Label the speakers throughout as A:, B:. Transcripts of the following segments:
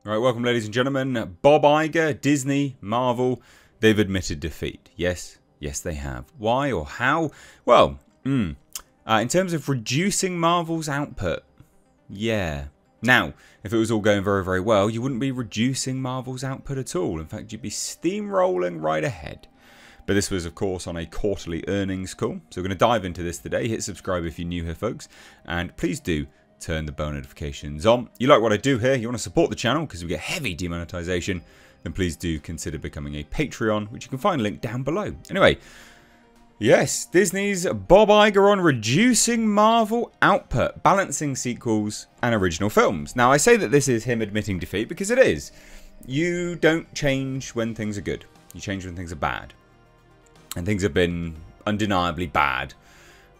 A: Alright, welcome ladies and gentlemen. Bob Iger, Disney, Marvel, they've admitted defeat. Yes, they have. Why or how? Well, in terms of reducing Marvel's output, yeah. Now, if it was all going very, very well, you wouldn't be reducing Marvel's output at all. In fact, you'd be steamrolling right ahead. But this was, of course, on a quarterly earnings call. So we're going to dive into this today. Hit subscribe if you're new here, folks. And please do turn the bell notifications on. You like what I do here, you want to support the channel because we get heavy demonetization, then please do consider becoming a Patreon, which you can find linked down below. Anyway, yes, Disney's Bob Iger on reducing Marvel output, balancing sequels and original films. Now, I say that this is him admitting defeat because it is. You don't change when things are good. You change when things are bad. And things have been undeniably bad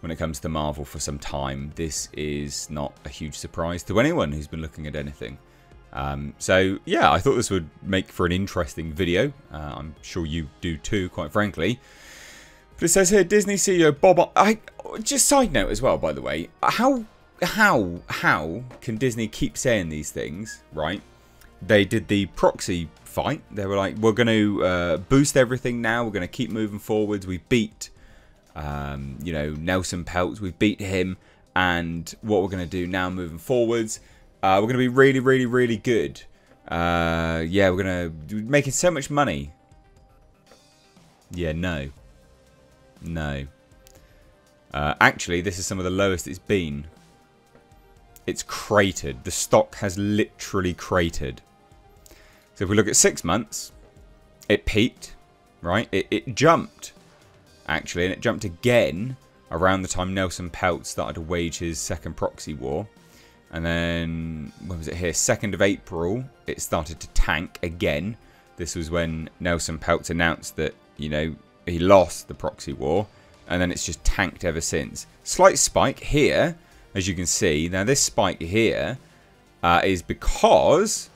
A: when it comes to Marvel for some time. This is not a huge surprise to anyone who's been looking at anything. So, yeah, I thought this would make for an interesting video. I'm sure you do too, quite frankly. But it says here, Disney CEO Bob... just side note as well, by the way. How can Disney keep saying these things, right? They did the proxy fight. They were like, we're going to boost everything now. We're going to keep moving forwards. We beat... you know, Nelson Peltz, we've beat him, and what we're going to do now moving forwards, we're going to be really, really, really good. Yeah, we're going to be making so much money. Yeah, no. Actually, this is some of the lowest it's been. It's cratered. The stock has literally cratered. So if we look at 6 months, it peaked, right? It jumped. Actually, and it jumped again around the time Nelson Peltz started to wage his second proxy war. And then, when was it here? 2nd of April, it started to tank again. This was when Nelson Peltz announced that, you know, he lost the proxy war. And then it's just tanked ever since. Slight spike here, as you can see. Now, this spike here is because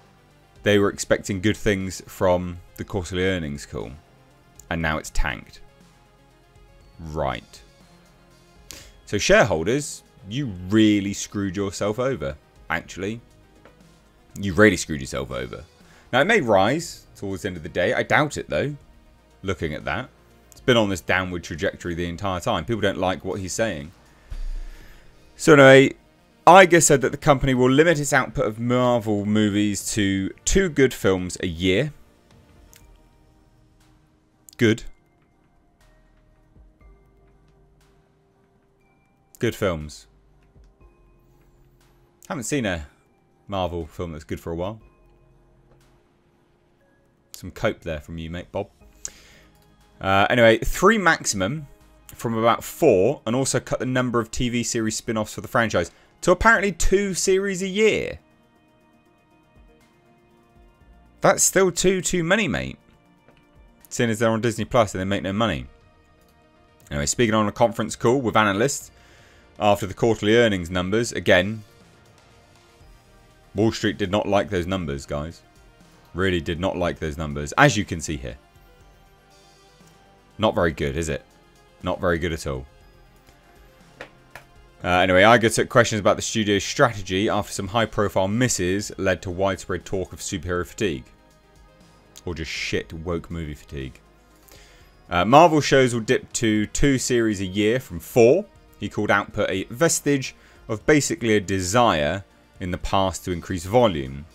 A: they were expecting good things from the quarterly earnings call. And now it's tanked. Right. So shareholders, you really screwed yourself over. Actually, you really screwed yourself over. Now, it may rise towards the end of the day. I doubt it, though, looking at that. It's been on this downward trajectory the entire time. People don't like what he's saying. So anyway, Iger said that the company will limit its output of Marvel movies to 2 good films a year. Good. Good films. Haven't seen a Marvel film that's good for a while. Some cope there from you, mate, Bob. Anyway, 3 maximum from about 4, and also cut the number of TV series spin-offs for the franchise to apparently 2 series a year. That's still too many, mate. Seeing as they're on Disney Plus and they make no money. Anyway, speaking on a conference call with analysts after the quarterly earnings numbers, again, Wall Street did not like those numbers, guys. Really did not like those numbers, as you can see here. Not very good, is it? Not very good at all. Anyway, Iger took questions about the studio's strategy after some high-profile misses led to widespread talk of superhero fatigue. Or just shit woke movie fatigue. Marvel shows will dip to 2 series a year from 4. He called output a vestige of basically a desire in the past to increase volume.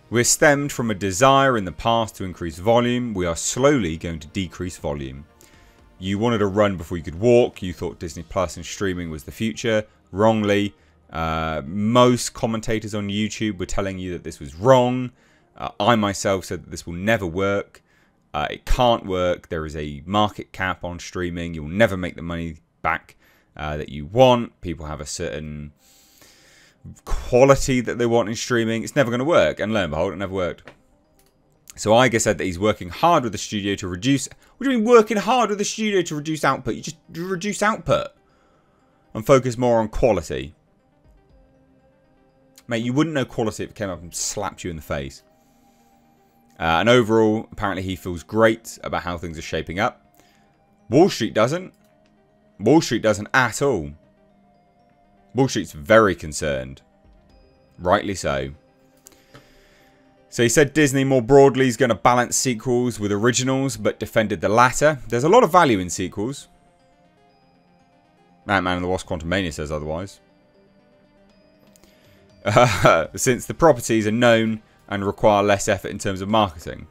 A: We're stemmed from a desire in the past to increase volume. We are slowly going to decrease volume. You wanted to run before you could walk. You thought Disney Plus and streaming was the future. Wrongly. Most commentators on YouTube were telling you that this was wrong. I myself said that this will never work. It can't work. There is a market cap on streaming. You'll never make the money back that you want. People have a certain quality that they want in streaming. It's never going to work. And lo and behold, it never worked. So Iger said that he's working hard with the studio to reduce... What do you mean working hard with the studio to reduce output? You just reduce output and focus more on quality. Mate, you wouldn't know quality if it came up and slapped you in the face. And overall, apparently he feels great about how things are shaping up. Wall Street doesn't. Wall Street doesn't at all. Wall Street's very concerned. Rightly so. So he said Disney more broadly is going to balance sequels with originals, but defended the latter. There's a lot of value in sequels. Ant-Man and the Wasp: Quantumania says otherwise. Since the properties are known and require less effort in terms of marketing.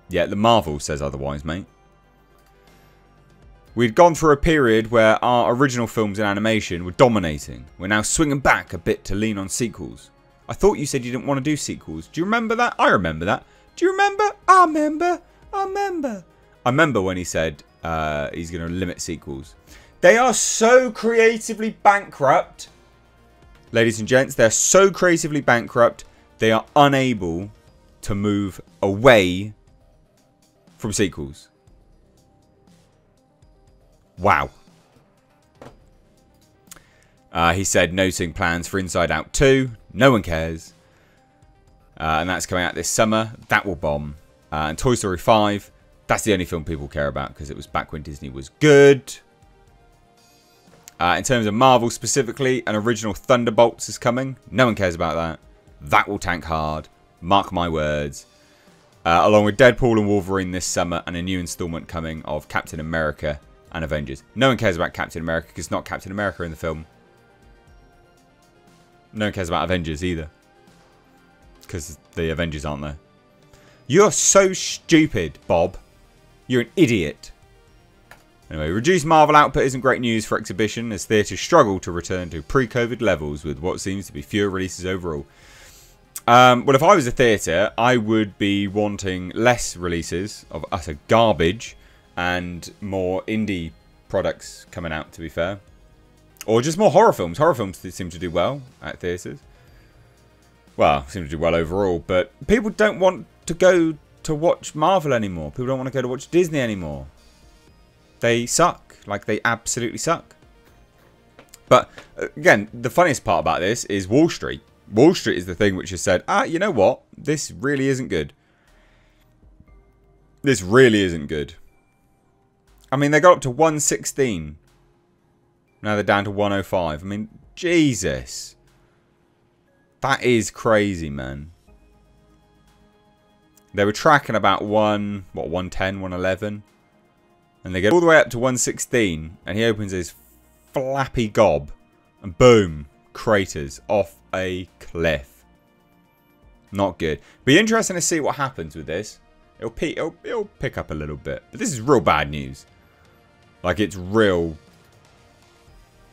A: Yet the Marvel says otherwise, mate. We'd gone through a period where our original films and animation were dominating. We're now swinging back a bit to lean on sequels. I thought you said you didn't want to do sequels. Do you remember that? I remember that. Do you remember? I remember. I remember. I remember when he said he's going to limit sequels. They are so creatively bankrupt. Ladies and gents, they're so creatively bankrupt, they are unable to move away from sequels. Wow. He said, noting plans for Inside Out 2. No one cares. And that's coming out this summer. That will bomb. And Toy Story 5. That's the only film people care about because it was back when Disney was good. In terms of Marvel specifically, an original Thunderbolts is coming. No one cares about that. That will tank hard. Mark my words. Along with Deadpool and Wolverine this summer and a new installment coming of Captain America and Avengers. No one cares about Captain America because it's not Captain America in the film. No one cares about Avengers either. Because the Avengers aren't there. You're so stupid, Bob. You're an idiot. Anyway, reduced Marvel output isn't great news for exhibition as theatres struggle to return to pre-COVID levels with what seems to be fewer releases overall. Well, if I was a theatre, I would be wanting less releases of utter garbage and more indie products coming out, to be fair. Or just more horror films. Horror films seem to do well at theatres. Well, seem to do well overall, but people don't want to go to watch Marvel anymore. People don't want to go to watch Disney anymore. They suck. Like, they absolutely suck. But, again, the funniest part about this is Wall Street. Wall Street is the thing which has said, you know what? This really isn't good. This really isn't good. I mean, they got up to 116. Now they're down to 105. I mean, Jesus. That is crazy, man. They were tracking about 110, 111. And they get all the way up to 116. And he opens his flappy gob. And boom. Craters off a cliff. Not good. Be interesting to see what happens with this. It'll pick up a little bit. But this is real bad news. Like, it's real...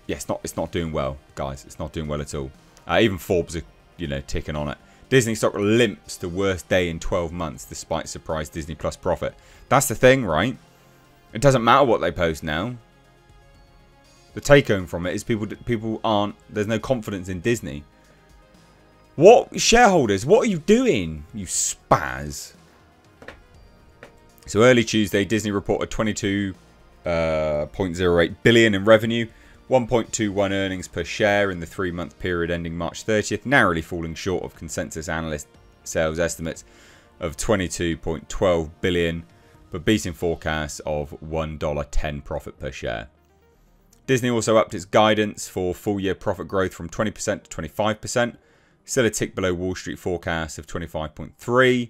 A: Yeah, it's not doing well, guys. It's not doing well at all. Even Forbes are, ticking on it. Disney stock limps the worst day in 12 months despite surprise Disney Plus profit. That's the thing, right? It doesn't matter what they post now. The take home from it is people aren't... There's no confidence in Disney. What? Shareholders, what are you doing, you spaz? So early Tuesday, Disney reported 22.08 billion in revenue. 1.21 earnings per share in the 3-month period ending March 30th, narrowly falling short of consensus analyst sales estimates of 22.12 billion, but beating forecasts of $1.10 profit per share. Disney also upped its guidance for full-year profit growth from 20% to 25%, still a tick below Wall Street forecasts of 25.3%.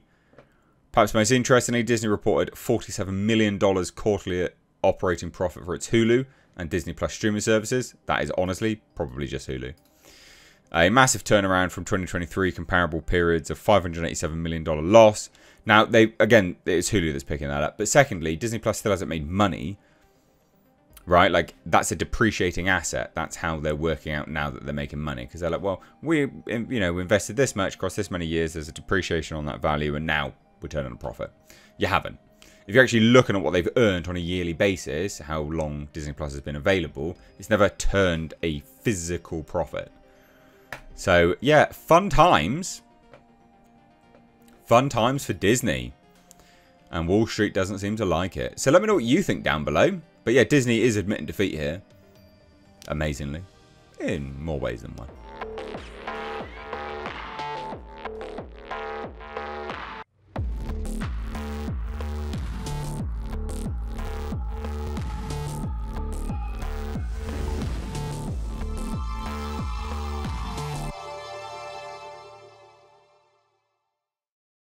A: Perhaps most interestingly, Disney reported $47 million quarterly operating profit for its Hulu and Disney Plus streaming services. That is honestly probably just Hulu. A massive turnaround from 2023 comparable periods of $587 million loss. Now, again, it's Hulu that's picking that up. But secondly, Disney Plus still hasn't made money. Right? Like, that's a depreciating asset. That's how they're working out now that they're making money. Because they're like, well, we invested this much, across this many years. There's a depreciation on that value. And now we're turning a profit. You haven't. If you're actually looking at what they've earned on a yearly basis, how long Disney Plus has been available, it's never turned a physical profit. So, yeah, fun times. Fun times for Disney. And Wall Street doesn't seem to like it. So let me know what you think down below. But yeah, Disney is admitting defeat here. Amazingly. In more ways than one.